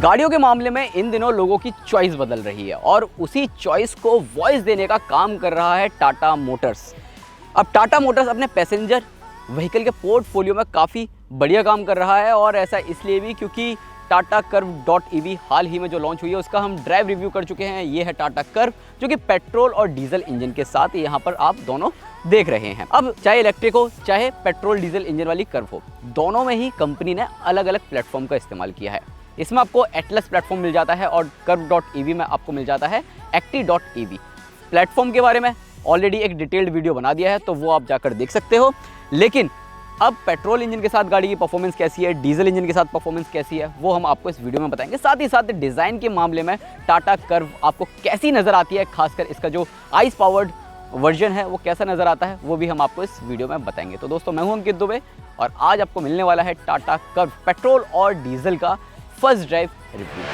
गाड़ियों के मामले में इन दिनों लोगों की चॉइस बदल रही है और उसी चॉइस को वॉइस देने का काम कर रहा है टाटा मोटर्स। अब टाटा मोटर्स अपने पैसेंजर व्हीकल के पोर्टफोलियो में काफ़ी बढ़िया काम कर रहा है और ऐसा इसलिए भी क्योंकि टाटा कर्व .ev हाल ही में जो लॉन्च हुई है उसका हम ड्राइव रिव्यू कर चुके हैं। ये है टाटा कर्व जो कि पेट्रोल और डीजल इंजन के साथ यहाँ पर आप दोनों देख रहे हैं। अब चाहे इलेक्ट्रिक हो चाहे पेट्रोल डीजल इंजन वाली कर्व हो, दोनों में ही कंपनी ने अलग अलग प्लेटफॉर्म का इस्तेमाल किया है। इसमें आपको एटलस प्लेटफॉर्म मिल जाता है और कर्व .ev में आपको मिल जाता है एक्टी.ev। प्लेटफॉर्म के बारे में ऑलरेडी एक डिटेल्ड वीडियो बना दिया है तो वो आप जाकर देख सकते हो। लेकिन अब पेट्रोल इंजन के साथ गाड़ी की परफॉर्मेंस कैसी है, डीजल इंजन के साथ परफॉर्मेंस कैसी है, वो हम आपको इस वीडियो में बताएंगे। साथ ही साथ डिज़ाइन के मामले में टाटा कर्व आपको कैसी नज़र आती है, खासकर इसका जो आइस पावर्ड वर्जन है वो कैसा नज़र आता है, वो भी हम आपको इस वीडियो में बताएंगे। तो दोस्तों, मैं हूं अंकित दुबे और आज आपको मिलने वाला है टाटा कर्व पेट्रोल और डीजल का first drive review.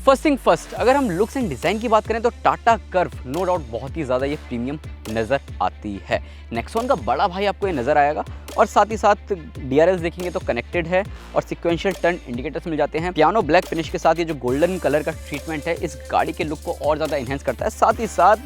First thing first, अगर हम लुक्स एंड डिज़ाइन की बात करें तो टाटा कर्व नो डाउट बहुत ही ज़्यादा ये प्रीमियम नज़र आती है। नेक्सॉन का बड़ा भाई आपको ये नज़र आएगा और साथ ही साथ DRLs देखेंगे तो कनेक्टेड है और सिक्वेंशियल टर्न इंडिकेटर्स मिल जाते हैं। पियानो ब्लैक फिनिश के साथ ये जो गोल्डन कलर का ट्रीटमेंट है इस गाड़ी के लुक को और ज़्यादा इन्हेंस करता है, साथ ही साथ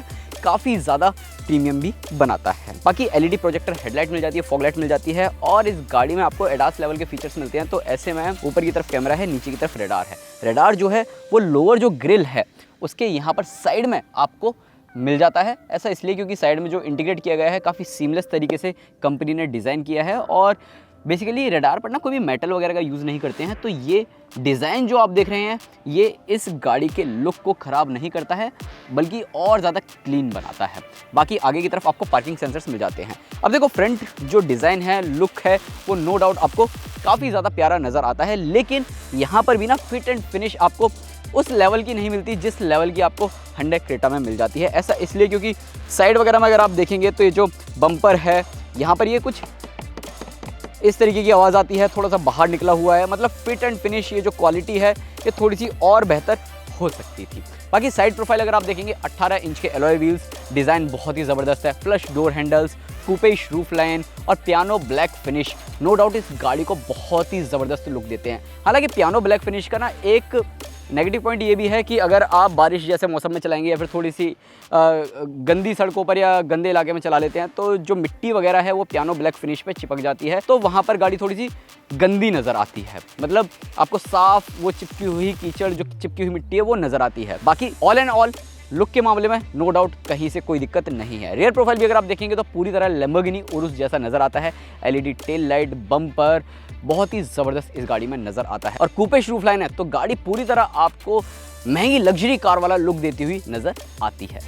काफ़ी ज़्यादा प्रीमियम भी बनाता है। बाकी LED प्रोजेक्टर हेडलाइट मिल जाती है, फॉग लाइट मिल जाती है और इस गाड़ी में आपको एडास लेवल के फीचर्स मिलते हैं। तो ऐसे में ऊपर की तरफ कैमरा है, नीचे की तरफ रेडार है। रेडार जो है वो लोअर जो ग्रिल है उसके यहाँ पर साइड में आपको मिल जाता है। ऐसा इसलिए क्योंकि साइड में जो इंटीग्रेट किया गया है काफ़ी सीमलेस तरीके से कंपनी ने डिज़ाइन किया है और बेसिकली रेडार पर ना कोई भी मेटल वगैरह का यूज़ नहीं करते हैं। तो ये डिज़ाइन जो आप देख रहे हैं ये इस गाड़ी के लुक को ख़राब नहीं करता है बल्कि और ज़्यादा क्लीन बनाता है। बाकी आगे की तरफ आपको पार्किंग सेंसर्स मिल जाते हैं। अब देखो, फ्रंट जो डिज़ाइन है, लुक है, वो नो डाउट आपको काफ़ी ज़्यादा प्यारा नज़र आता है। लेकिन यहाँ पर भी ना फिट एंड फिनिश आपको उस लेवल की नहीं मिलती जिस लेवल की आपको Hyundai क्रेटा में मिल जाती है। ऐसा इसलिए क्योंकि साइड वगैरह में अगर आप देखेंगे तो ये जो बम्पर है यहाँ पर ये कुछ इस तरीके की आवाज़ आती है, थोड़ा सा बाहर निकला हुआ है। मतलब फिट एंड फिनिश ये जो क्वालिटी है ये थोड़ी सी और बेहतर हो सकती थी। बाकी साइड प्रोफाइल अगर आप देखेंगे 18 इंच के एलॉय व्हील्स, डिज़ाइन बहुत ही ज़बरदस्त है, flush door handles, coupe-ish roof line और piano black finish no doubt इस गाड़ी को बहुत ही ज़बरदस्त लुक देते हैं। हालांकि पियानो ब्लैक फिनिश का ना एक नेगेटिव पॉइंट ये भी है कि अगर आप बारिश जैसे मौसम में चलाएंगे या फिर थोड़ी सी गंदी सड़कों पर या गंदे इलाके में चला लेते हैं तो जो मिट्टी वगैरह है वो पियानो ब्लैक फिनिश पे चिपक जाती है, तो वहाँ पर गाड़ी थोड़ी सी गंदी नज़र आती है। मतलब आपको साफ वो चिपकी हुई कीचड़, जो चिपकी हुई मिट्टी है वो नज़र आती है। बाकी ऑल एंड ऑल लुक के मामले में नो डाउट कहीं से कोई दिक्कत नहीं है। रियर प्रोफाइल भी अगर आप देखेंगे तो पूरी तरह लैम्बोर्गिनी उरुस जैसा नज़र आता है। LED टेल लाइट, बम्पर बहुत ही ज़बरदस्त इस गाड़ी में नज़र आता है और कूपेश रूफ लाइन है तो गाड़ी पूरी तरह आपको महंगी लग्जरी कार वाला लुक देती हुई नज़र आती है।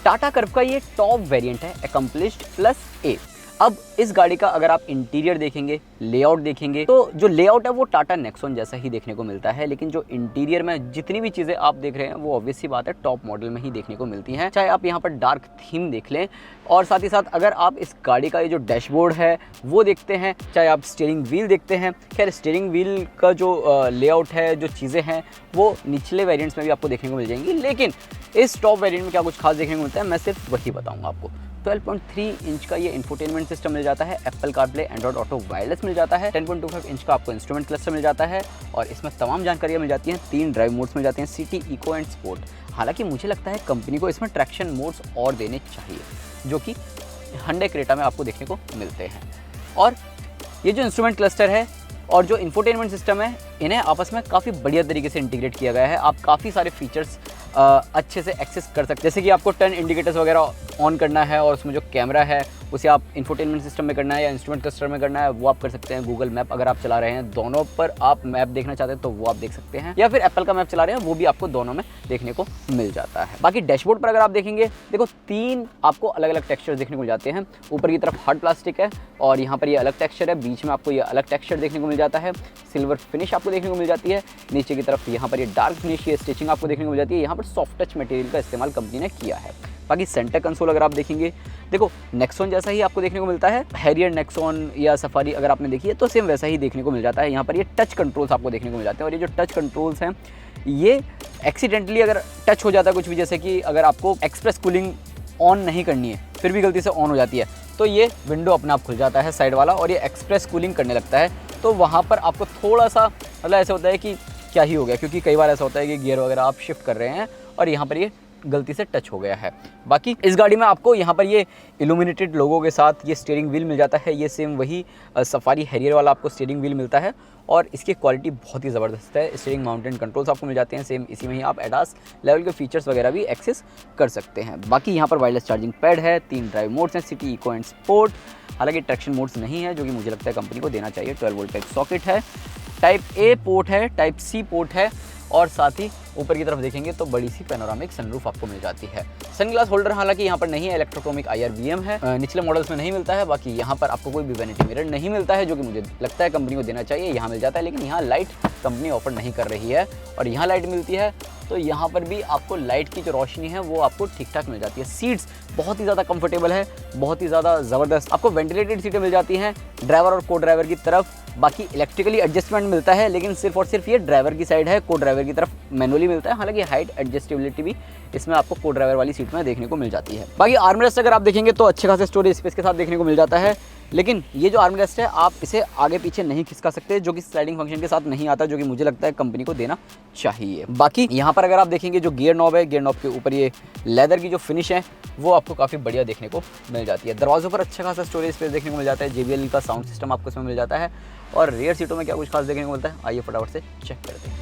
टाटा कर्व का ये टॉप वेरिएंट है, अकम्प्लिश्ड प्लस ए। अब इस गाड़ी का अगर आप इंटीरियर देखेंगे, लेआउट देखेंगे तो जो लेआउट है वो टाटा नेक्सॉन जैसा ही देखने को मिलता है। लेकिन जो इंटीरियर में जितनी भी चीज़ें आप देख रहे हैं वो ऑब्वियस सी बात है टॉप मॉडल में ही देखने को मिलती हैं। चाहे आप यहाँ पर डार्क थीम देख लें और साथ ही साथ अगर आप इस गाड़ी का ये जो डैशबोर्ड है वो देखते हैं, चाहे आप स्टीयरिंग व्हील देखते हैं। खैर, स्टीयरिंग व्हील का जो लेआउट है, जो चीज़ें हैं वो निचले वेरिएंट्स में भी आपको देखने को मिल जाएंगी। लेकिन इस टॉप वेरिएंट में क्या कुछ खास देखने को मिलता है मैं सिर्फ वही बताऊँगा आपको। 12.3 इंच का ये इंफोटेनमेंट सिस्टम मिल जाता है, Apple CarPlay, Android Auto wireless मिल जाता है, 10.25 इंच का आपको इंस्ट्रूमेंट क्लस्टर मिल जाता है और इसमें तमाम जानकारियाँ मिल जाती हैं। 3 ड्राइव मोड्स मिल जाते हैं, सिटी, इको एंड स्पोर्ट। हालांकि मुझे लगता है कंपनी को इसमें ट्रैक्शन मोड्स और देने चाहिए जो कि Hyundai क्रेटा में आपको देखने को मिलते हैं। और ये जो इंस्ट्रूमेंट क्लस्टर है और जो इंफोटेनमेंट सिस्टम है इन्हें आपस में काफ़ी बढ़िया तरीके से इंटीग्रेट किया गया है। आप काफ़ी सारे फीचर्स अच्छे से एक्सेस कर सकते हैं, जैसे कि आपको टर्न इंडिकेटर्स वगैरह ऑन करना है और उसमें जो कैमरा है उसे आप इंफोटेनमेंट सिस्टम में करना है या इंस्ट्रूमेंट क्लस्टर में करना है वो आप कर सकते हैं। गूगल मैप अगर आप चला रहे हैं, दोनों पर आप मैप देखना चाहते हैं तो वो आप देख सकते हैं, या फिर एप्पल का मैप चला रहे हैं वो भी आपको दोनों में देखने को मिल जाता है। बाकी डैशबोर्ड पर अगर आप देखेंगे, देखो 3 आपको अलग अलग टेक्सचर देखने को मिल जाते हैं। ऊपर की तरफ हार्ड प्लास्टिक है और यहाँ पर ये अलग टेक्सचर है, बीच में आपको ये अलग टेक्सचर देखने को मिल जाता है, सिल्वर फिनिश आपको देखने को मिल जाती है। नीचे की तरफ यहाँ पर ये डार्क फिनिश, ये स्टिचिंग आपको देखने को मिल जाती है। यहाँ पर सॉफ्ट टच मटेरियल का इस्तेमाल कंपनी ने किया है। बाकी सेंटर कंसोल अगर आप देखेंगे, देखो नेक्सॉन जैसा ही आपको देखने को मिलता है। हैरियर, नेक्सॉन या सफारी अगर आपने देखी है तो सेम वैसा ही देखने को मिल जाता है। यहाँ पर ये टच कंट्रोल्स आपको देखने को मिल जाते हैं, और ये जो टच कंट्रोल्स हैं ये एक्सीडेंटली अगर टच हो जाता है कुछ भी, जैसे कि अगर आपको एक्सप्रेस कूलिंग ऑन नहीं करनी है फिर भी गलती से ऑन हो जाती है, तो ये विंडो अपने आप खुल जाता है साइड वाला, और ये एक्सप्रेस कूलिंग करने लगता है। तो वहाँ पर आपको थोड़ा सा मतलब ऐसा होता है कि क्या ही हो गया, क्योंकि कई बार ऐसा होता है कि गियर वगैरह आप शिफ्ट कर रहे हैं और यहाँ पर ये गलती से टच हो गया है। बाकी इस गाड़ी में आपको यहाँ पर ये इल्यूमिनेटेड लोगों के साथ ये स्टीयरिंग व्हील मिल जाता है। ये सेम वही सफारी हैरियर वाला आपको स्टीयरिंग व्हील मिलता है, और इसकी क्वालिटी बहुत ही ज़बरदस्त है। स्टीयरिंग माउंटेन कंट्रोल्स आपको मिल जाते हैं, सेम इसी में ही आप एडास लेवल के फीचर्स वगैरह भी एक्सेस कर सकते हैं। बाकी यहाँ पर वायरलेस चार्जिंग पैड है, 3 ड्राइव मोड्स हैं, सिटी, इको एंड स्पोर्ट। हालांकि ट्रैक्शन मोड्स नहीं है, जो कि मुझे लगता है कंपनी को देना चाहिए। 12 वोल्ट का एक सॉकेट है, टाइप ए पोर्ट है, टाइप सी पोर्ट है, और साथ ही ऊपर की तरफ देखेंगे तो बड़ी सी पैनोरामिक सनरूफ आपको मिल जाती है। सनग्लास होल्डर हालांकि यहाँ पर नहीं है, इलेक्ट्रोक्रोमिक IRVM है, निचले मॉडल्स में नहीं मिलता है। बाकी यहाँ पर आपको कोई भी वैनिटी मिरर नहीं मिलता है, जो कि मुझे लगता है कंपनी को देना चाहिए। यहाँ मिल जाता है, लेकिन यहाँ लाइट कंपनी ऑफर नहीं कर रही है, और यहाँ लाइट मिलती है तो यहाँ पर भी आपको लाइट की जो रोशनी है वो आपको ठीक ठाक मिल जाती है। सीट्स बहुत ही ज़्यादा कंफर्टेबल है, बहुत ही ज़्यादा ज़बरदस्त। आपको वेंटिलेटेड सीटें मिल जाती हैं ड्राइवर और को ड्राइवर की तरफ। बाकी इलेक्ट्रिकली एडजस्टमेंट मिलता है, लेकिन सिर्फ और सिर्फ ये ड्राइवर की साइड है, को ड्राइवर की तरफ मैनुअली मिलता है। हालांकि हाइट एडजस्टेबिलिटी भी इसमें आपको को ड्राइवर वाली सीट में देखने को मिल जाती है। बाकी आर्मरेस्ट अगर आप देखेंगे तो अच्छे खासे स्टोरेज स्पेस के साथ देखने को मिल जाता है, लेकिन ये जो आर्मरेस्ट है आप इसे आगे पीछे नहीं खिसका सकते, जो कि स्लाइडिंग फंक्शन के साथ नहीं आता, जो कि मुझे लगता है कंपनी को देना चाहिए। बाकी यहाँ पर अगर आप देखेंगे जो गियर नॉब है, गियर नॉब के ऊपर ये लेदर की जो फिनिश है वो आपको काफ़ी बढ़िया देखने को मिल जाती है। दरवाज़ों पर अच्छा खासा स्टोरेज स्पेस देखने को मिल जाता है, JBL का साउंड सिस्टम आपको इसमें मिल जाता है। और रियर सीटों में क्या कुछ खास देखने को मिलता है, आइए फटाफट से चेक करते हैं।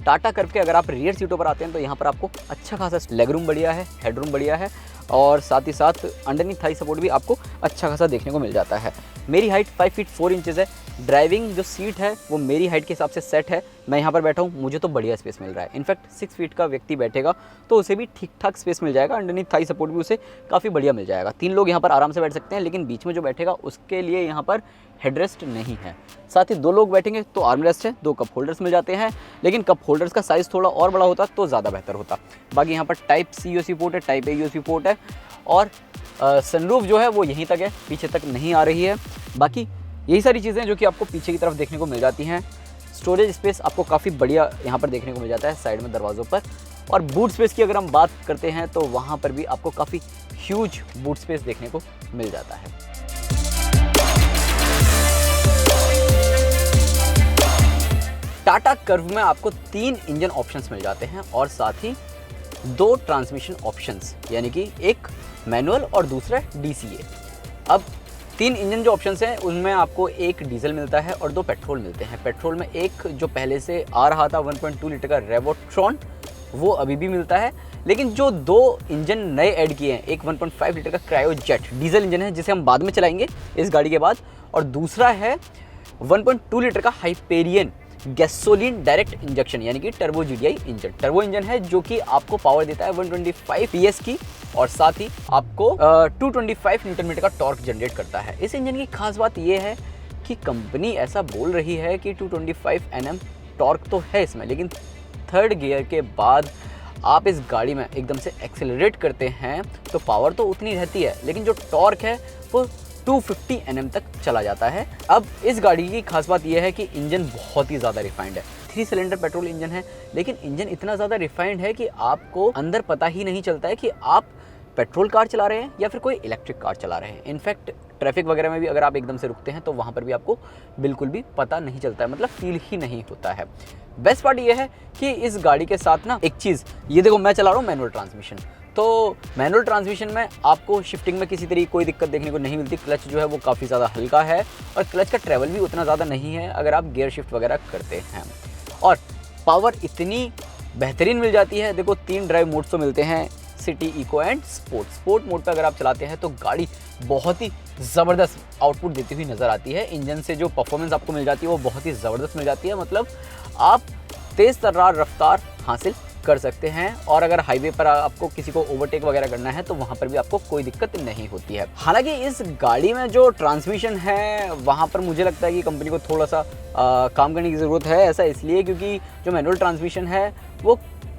टाटा कर्व के अगर आप रियर सीटों पर आते हैं तो यहाँ पर आपको अच्छा खासा लेग रूम बढ़िया है, हेड रूम बढ़िया है, और साथ ही साथ अंडरनीथ थाई सपोर्ट भी आपको अच्छा खासा देखने को मिल जाता है। मेरी हाइट 5 फीट 4 इंचेस है। ड्राइविंग जो सीट है वो मेरी हाइट के हिसाब से सेट है। मैं यहाँ पर बैठा हूँ, मुझे तो बढ़िया स्पेस मिल रहा है। इनफैक्ट 6 फीट का व्यक्ति बैठेगा तो उसे भी ठीक ठाक स्पेस मिल जाएगा। अंडरनीथ थाई सपोर्ट भी उसे काफ़ी बढ़िया मिल जाएगा। 3 लोग यहाँ पर आराम से बैठ सकते हैं, लेकिन बीच में जो बैठेगा उसके लिए यहाँ पर हेडरेस्ट नहीं है। साथ ही 2 लोग बैठेंगे तो आर्मरेस्ट है, 2 कप होल्डर्स मिल जाते हैं, लेकिन कप होल्डर्स का साइज़ थोड़ा और बड़ा होता तो ज़्यादा बेहतर होता। बाकी यहाँ पर टाइप C USB पोर्ट है, टाइप A USB पोर्ट है, और सनरूफ जो है वो यहीं तक है, पीछे तक नहीं आ रही है। बाकी यही सारी चीज़ें जो कि आपको पीछे की तरफ देखने को मिल जाती हैं। स्टोरेज स्पेस आपको काफ़ी बढ़िया यहाँ पर देखने को मिल जाता है साइड में दरवाज़ों पर। और बूट स्पेस की अगर हम बात करते हैं तो वहाँ पर भी आपको काफ़ी ह्यूज बूट स्पेस देखने को मिल जाता है। टाटा कर्व में आपको 3 इंजन ऑप्शंस मिल जाते हैं, और साथ ही 2 ट्रांसमिशन ऑप्शंस, यानी कि एक मैनुअल और दूसरा DCA। अब 3 इंजन जो ऑप्शंस हैं उनमें आपको एक डीजल मिलता है और 2 पेट्रोल मिलते हैं। पेट्रोल में एक जो पहले से आ रहा था 1.2 लीटर का रेवोट्रॉन, वो अभी भी मिलता है, लेकिन जो 2 इंजन नए ऐड किए हैं, एक 1.5 लीटर का क्रायोजेट डीजल इंजन है जिसे हम बाद में चलाएंगे इस गाड़ी के बाद, और दूसरा है 1.2 लीटर का हाइपेरियन गैसोलीन डायरेक्ट इंजेक्शन, यानी कि turbo GDI engine. Turbo engine है जो कि आपको पावर देता है 125 PS की, और साथ ही आपको 225 न्यूटन मीटर का टॉर्क जनरेट करता है। इस इंजन की खास बात यह है कि कंपनी ऐसा बोल रही है कि 225 Nm टॉर्क तो है इसमें, लेकिन 3rd गियर के बाद आप इस गाड़ी में एकदम से एक्सेलरेट करते हैं तो पावर तो उतनी रहती है, लेकिन जो टॉर्क है वो 250 Nm तक चला जाता है। अब इस गाड़ी की खास बात यह है कि इंजन बहुत ही ज़्यादा रिफाइंड है। 3 सिलेंडर पेट्रोल इंजन है, लेकिन इंजन इतना ज़्यादा रिफाइंड है कि आपको अंदर पता ही नहीं चलता है कि आप पेट्रोल कार चला रहे हैं या फिर कोई इलेक्ट्रिक कार चला रहे हैं। इनफैक्ट ट्रैफिक वगैरह में भी अगर आप एकदम से रुकते हैं तो वहाँ पर भी आपको बिल्कुल भी पता नहीं चलता है, मतलब फील ही नहीं होता है। बेस्ट पार्ट ये है कि इस गाड़ी के साथ ना एक चीज़, ये देखो मैं चला रहा हूँ मैनुअल ट्रांसमिशन, तो मैनुअल ट्रांसमिशन में आपको शिफ्टिंग में किसी तरीके कोई दिक्कत देखने को नहीं मिलती। क्लच जो है वो काफ़ी ज़्यादा हल्का है, और क्लच का ट्रैवल भी उतना ज़्यादा नहीं है अगर आप गियर शिफ्ट वगैरह करते हैं। और पावर इतनी बेहतरीन मिल जाती है, देखो 3 ड्राइव मोड्स तो मिलते हैं, city, eco and sport. Sport mode पर अगर आप चलाते हैं तो गाड़ी बहुत ही ज़बरदस्त आउटपुट देती हुई नज़र आती है। इंजन से जो परफॉर्मेंस आपको मिल जाती है वो बहुत ही ज़बरदस्त मिल जाती है, मतलब आप तेज़ तर्रार रफ्तार हासिल कर सकते हैं, और अगर हाईवे पर आपको किसी को ओवरटेक वगैरह करना है तो वहाँ पर भी आपको कोई दिक्कत नहीं होती है। हालांकि इस गाड़ी में जो ट्रांसमिशन है वहाँ पर मुझे लगता है कि कंपनी को थोड़ा सा काम करने की ज़रूरत है। ऐसा इसलिए क्योंकि जो मैनुअल ट्रांसमिशन है वो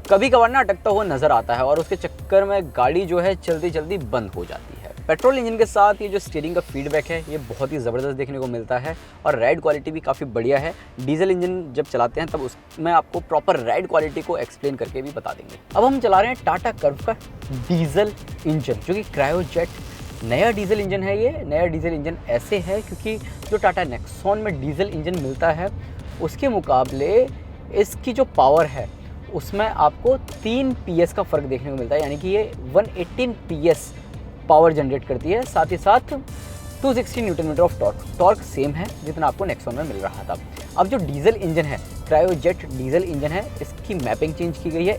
कभी कभार ना अटकता हुआ नज़र आता है और उसके चक्कर में गाड़ी जो है चलती चलती बंद हो जाती है। पेट्रोल इंजन के साथ ये जो स्टीयरिंग का फीडबैक है ये बहुत ही ज़बरदस्त देखने को मिलता है और राइड क्वालिटी भी काफ़ी बढ़िया है। डीजल इंजन जब चलाते हैं तब उसमें आपको प्रॉपर राइड क्वालिटी को एक्सप्लेन करके भी बता देंगे। अब हम चला रहे हैं टाटा कर्व का डीजल इंजन, जो कि क्रायोजेट नया डीजल इंजन है। ये नया डीजल इंजन ऐसे है क्योंकि जो टाटा नेक्सॉन में डीजल इंजन मिलता है उसके मुकाबले इसकी जो पावर है उसमें आपको 3 PS का फ़र्क देखने को मिलता है, यानी कि ये 118 PS पावर जनरेट करती है। साथ ही साथ 260 newton metre of torque same है जितना आपको नेक्सॉन में मिल रहा था। अब जो डीजल इंजन है, क्रायोजेट डीजल इंजन है, इसकी मैपिंग चेंज की गई है,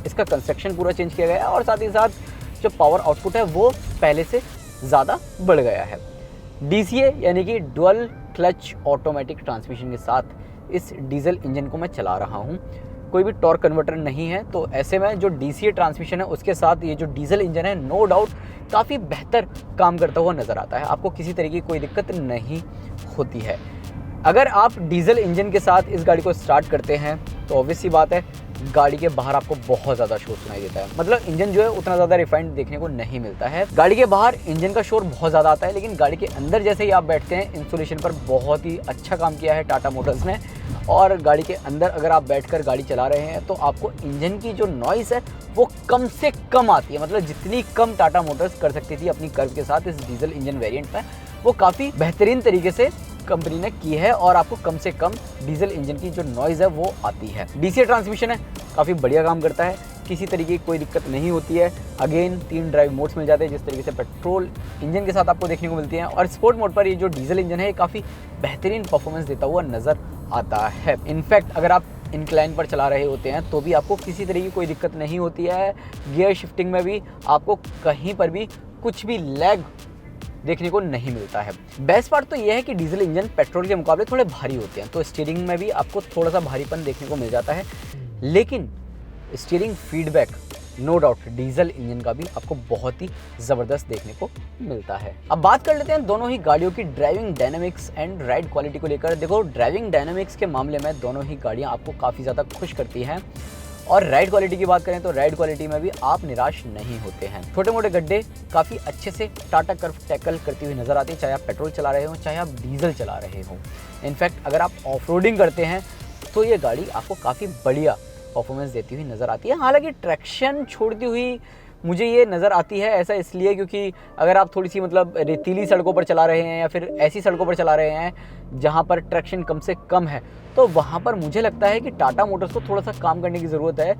इसका कंस्ट्रक्शन पूरा चेंज किया गया है और साथ ही साथ जो पावर आउटपुट है वो पहले से ज़्यादा बढ़ गया है। DCA यानी कि डुअल क्लच ऑटोमेटिक ट्रांसमिशन के साथ इस डीजल इंजन को मैं चला रहा हूँ। कोई भी टॉर्क कन्वर्टर नहीं है, तो ऐसे में जो DCA ट्रांसमिशन है उसके साथ ये जो डीजल इंजन है नो डाउट काफ़ी बेहतर काम करता हुआ नज़र आता है। आपको किसी तरह की कोई दिक्कत नहीं होती है। अगर आप डीजल इंजन के साथ इस गाड़ी को स्टार्ट करते हैं तो ऑब्वियस सी बात है गाड़ी के बाहर आपको बहुत ज़्यादा शोर सुनाई देता है। मतलब इंजन जो है उतना ज़्यादा रिफाइंड देखने को नहीं मिलता है। गाड़ी के बाहर इंजन का शोर बहुत ज़्यादा आता है, लेकिन गाड़ी के अंदर जैसे ही आप बैठते हैं इंसुलेशन पर बहुत ही अच्छा काम किया है टाटा मोटर्स ने। और गाड़ी के अंदर अगर आप बैठकर गाड़ी चला रहे हैं तो आपको इंजन की जो नॉइज़ है वो कम से कम आती है। मतलब जितनी कम टाटा मोटर्स कर सकती थी अपनी कर्व के साथ इस डीजल इंजन वेरिएंट में, वो काफ़ी बेहतरीन तरीके से कंपनी ने की है और आपको कम से कम डीजल इंजन की जो नॉइज़ है वो आती है। DCA ट्रांसमिशन है, काफ़ी बढ़िया काम करता है, किसी तरीके की कोई दिक्कत नहीं होती है। अगेन 3 ड्राइव मोड्स मिल जाते हैं जिस तरीके से पेट्रोल इंजन के साथ आपको देखने को मिलती हैं, और स्पोर्ट मोड पर ये जो डीजल इंजन है ये काफ़ी बेहतरीन परफॉर्मेंस देता हुआ नज़र आता है। इनफैक्ट अगर आप इंक्लाइन पर चला रहे होते हैं तो भी आपको किसी तरह की कोई दिक्कत नहीं होती है। गियर शिफ्टिंग में भी आपको कहीं पर भी कुछ भी लैग देखने को नहीं मिलता है। बेस्ट पार्ट तो यह है कि डीजल इंजन पेट्रोल के मुकाबले थोड़े भारी होते हैं, तो स्टीयरिंग में भी आपको थोड़ा सा भारीपन देखने को मिल जाता है, लेकिन steering feedback no doubt diesel engine का भी आपको बहुत ही ज़बरदस्त देखने को मिलता है। अब बात कर लेते हैं दोनों ही गाड़ियों की driving dynamics and ride quality को लेकर। देखो, ड्राइविंग डायनामिक्स के मामले में दोनों ही गाड़ियाँ आपको काफ़ी ज़्यादा खुश करती हैं, और राइड क्वालिटी की बात करें तो राइड क्वालिटी में भी आप निराश नहीं होते हैं। छोटे मोटे गड्ढे काफ़ी अच्छे से टाटा कर्व टैकल करती हुई नज़र आती है, चाहे आप पेट्रोल चला रहे हो चाहे आप डीजल चला रहे हो। इनफैक्ट अगर आप ऑफ रोडिंग करते हैं तो ये गाड़ी आपको काफ़ी बढ़िया परफॉर्मेंस देती हुई नज़र आती है। हालांकि ट्रैक्शन छोड़ती हुई मुझे ये नज़र आती है, ऐसा इसलिए क्योंकि अगर आप थोड़ी सी मतलब रेतीली सड़कों पर चला रहे हैं या फिर ऐसी सड़कों पर चला रहे हैं जहाँ पर ट्रैक्शन कम से कम है, तो वहाँ पर मुझे लगता है कि टाटा मोटर्स को थोड़ा सा काम करने की ज़रूरत है।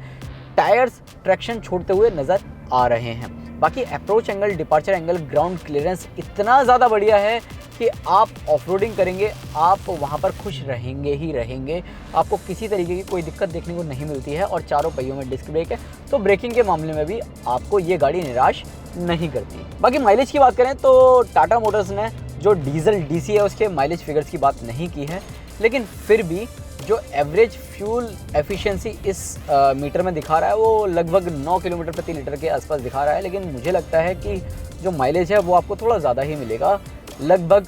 टायर्स ट्रैक्शन छोड़ते हुए नज़र आ रहे हैं। बाकी approach angle, departure angle, ground clearance इतना ज़्यादा बढ़िया है कि आप ऑफ रोडिंग करेंगे आप वहाँ पर खुश रहेंगे ही रहेंगे। आपको किसी तरीके की कोई दिक्कत देखने को नहीं मिलती है, और चारों पहियों में डिस्क ब्रेक है, तो ब्रेकिंग के मामले में भी आपको ये गाड़ी निराश नहीं करती। बाकी माइलेज की बात करें तो टाटा मोटर्स ने जो डीजल DC है उसके माइलेज फिगर्स की बात नहीं की है, लेकिन फिर भी जो एवरेज फ्यूल एफिशिएंसी इस मीटर में दिखा रहा है वो लगभग 9 किलोमीटर प्रति लीटर के आसपास दिखा रहा है। लेकिन मुझे लगता है कि जो माइलेज है वो आपको थोड़ा ज़्यादा ही मिलेगा, लगभग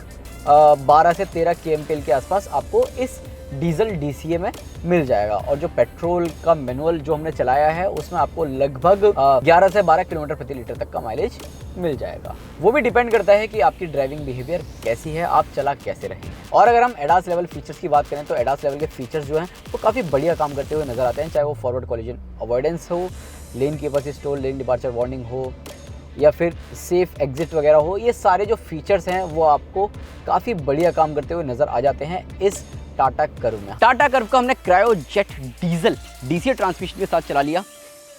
12 से 13 kmpl के आसपास आपको इस डीजल DCA में मिल जाएगा। और जो पेट्रोल का मैनुअल जो हमने चलाया है उसमें आपको लगभग 11 से 12 किलोमीटर प्रति लीटर तक का माइलेज मिल जाएगा। वो भी डिपेंड करता है कि आपकी ड्राइविंग बिहेवियर कैसी है, आप चला कैसे रहे हैं। और अगर हम एडास लेवल फीचर्स की बात करें तो एडास लेवल के फीचर्स जो हैं वो काफ़ी बढ़िया काम करते हुए नजर आते हैं, चाहे वो फॉरवर्ड कॉलिजन अवॉइडेंस हो, लेन कीपर असिस्ट हो, लेन डिपार्चर वार्निंग हो, या फिर सेफ एग्जिट वगैरह हो। ये सारे जो फीचर्स हैं वो आपको काफ़ी बढ़िया काम करते हुए नज़र आ जाते हैं इस टाटा कर्व में। टाटा कर्व का हमने क्रायोजेट डीजल DCA ट्रांसमिशन के साथ चला लिया,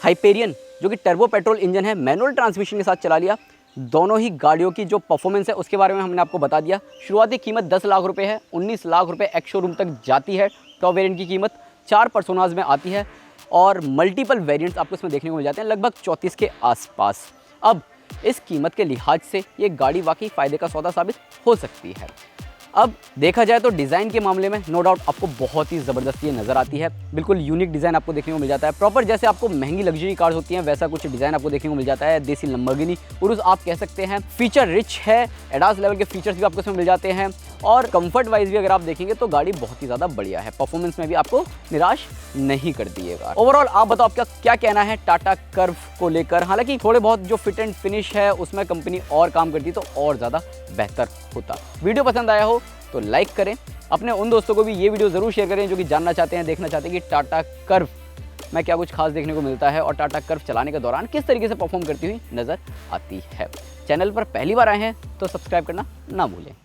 हाइपेरियन जो कि टर्बो पेट्रोल इंजन है मैनुअल ट्रांसमिशन के साथ चला लिया। दोनों ही गाड़ियों की जो परफॉर्मेंस है उसके बारे में हमने आपको बता दिया। शुरुआती कीमत 10 लाख रुपए है, 19 लाख रुपए एक्स शोरूम तक जाती है। टॉप वेरिएंट की कीमत 4 पर्सोनाज में आती है और मल्टीपल वेरिएंट्स आपको इसमें देखने को मिल जाते हैं लगभग 34 के आसपास। अब इस कीमत के लिहाज से ये गाड़ी वाकई फ़ायदे का सौदा साबित हो सकती है। अब देखा जाए तो डिज़ाइन के मामले में नो डाउट आपको बहुत ही ज़बरदस्त ये नज़र आती है। बिल्कुल यूनिक डिज़ाइन आपको देखने को मिल जाता है। प्रॉपर जैसे आपको महंगी लग्जरी कार्स होती हैं वैसा कुछ डिज़ाइन आपको देखने को मिल जाता है। देसी लंबोर्गिनी उरुस आप कह सकते हैं। फीचर रिच है, एडास लेवल के फीचर्स भी आपको इसमें मिल जाते हैं और कंफर्ट वाइज भी अगर आप देखेंगे तो गाड़ी बहुत ही ज़्यादा बढ़िया है। परफॉर्मेंस में भी आपको निराश नहीं करती है कार। ओवरऑल आप बताओ आपका क्या कहना है टाटा कर्व को लेकर। हालांकि थोड़े बहुत जो फिट एंड फिनिश है उसमें कंपनी और काम करती तो और ज़्यादा बेहतर होता। वीडियो पसंद आया हो तो लाइक करें, अपने उन दोस्तों को भी ये वीडियो ज़रूर शेयर करें जो कि जानना चाहते हैं, देखना चाहते हैं कि टाटा कर्व में क्या कुछ खास देखने को मिलता है और टाटा कर्व चलाने के दौरान किस तरीके से परफॉर्म करती हुई नज़र आती है। चैनल पर पहली बार आए हैं तो सब्सक्राइब करना ना भूलें।